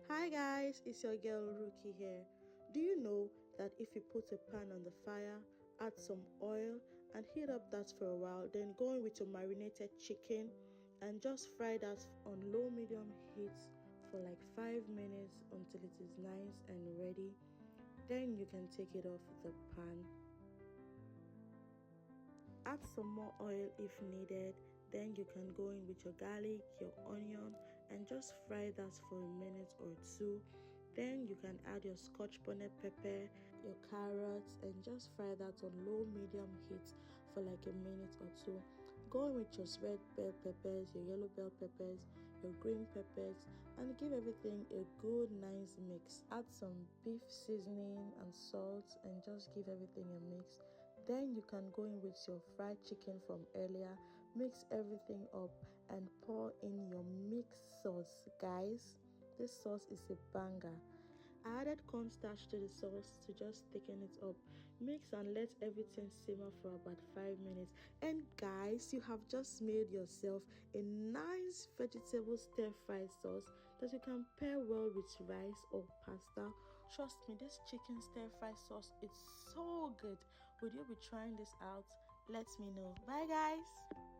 Hi guys, it's your girl Rookie here. Do you know that if you put a pan on the fire, add some oil and heat up that for a while, then go in with your marinated chicken and just fry that on low medium heat for like 5 minutes until it is nice and ready. Then you can take it off the pan. Add some more oil if needed. Then you can go in with your garlic, your onion, and just fry that for a minute or two. Then you can add your scotch bonnet pepper, your carrots, and just fry that on low medium heat for like a minute or two. Go in with your red bell peppers, your yellow bell peppers, your green peppers, and give everything a good nice mix. Add some beef seasoning and salt and just give everything a mix. Then you can go in with your fried chicken from earlier, mix everything up and pour in your mixed sauce. Guys, this sauce is a banger. I added cornstarch to the sauce to just thicken it up. Mix and let everything simmer for about 5 minutes. And guys, you have just made yourself a nice vegetable stir-fried sauce that you can pair well with rice or pasta. Trust me, this chicken stir-fried sauce is so good. Would you be trying this out? Let me know. Bye guys.